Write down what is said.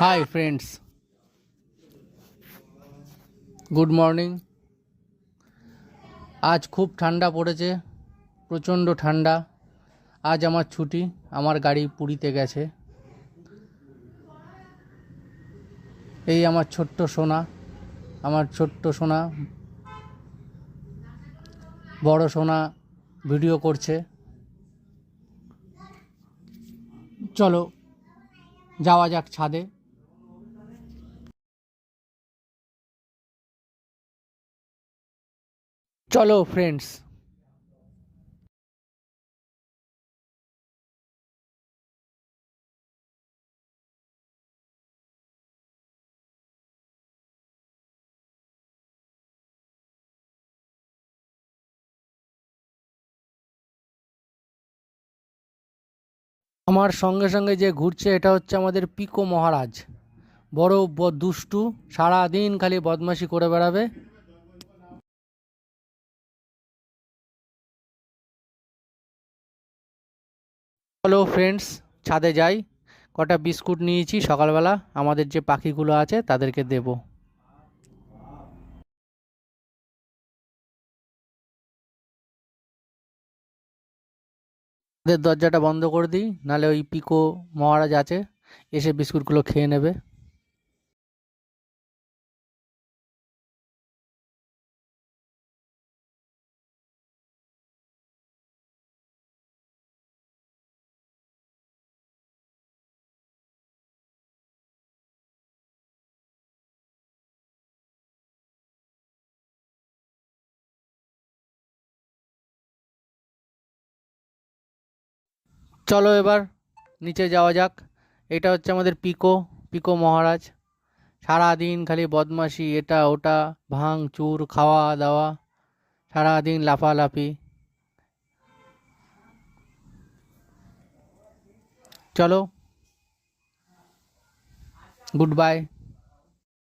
Hi friends, good morning. আজ খুব ঠান্ডা পড়েছে, প্রচণ্ড ঠান্ডা। আজ আমার ছুটি, আমার গাড়ি পুরীতে গেছে। এই আমার ছোট্ট সোনা, বড় সোনা ভিডিও করছে। চলো যাওয়া যাক ছাদে। চলো ফ্রেন্ডস। আমার সঙ্গে সঙ্গে যে ঘুরছে এটা হচ্ছে আমাদের পিকো মহারাজ, বড় দুষ্টু, সারাদিন খালি বদমাশি করে বেড়াবে। চলো ফ্রেন্ডস, ছাদে যাই। কটা বিস্কুট নিয়েছি, সকালবেলা আমাদের যে পাখিগুলো আছে তাদেরকে দেব। ওদের দরজাটা বন্ধ করে দিই, নাহলে ওই পিকো মহারাজ আছে, এসে বিস্কুটগুলো খেয়ে নেবে। চলো এবার নিচে যাওয়া যাক। এটা হচ্ছে আমাদের পিকো, পিকো মহারাজ। সারাদিন খালি বদমাশি, এটা ওটা, ভাঙ চুর, খাওয়া দাওয়া, সারাদিন লাফালাফি। চলো, গুড বাই।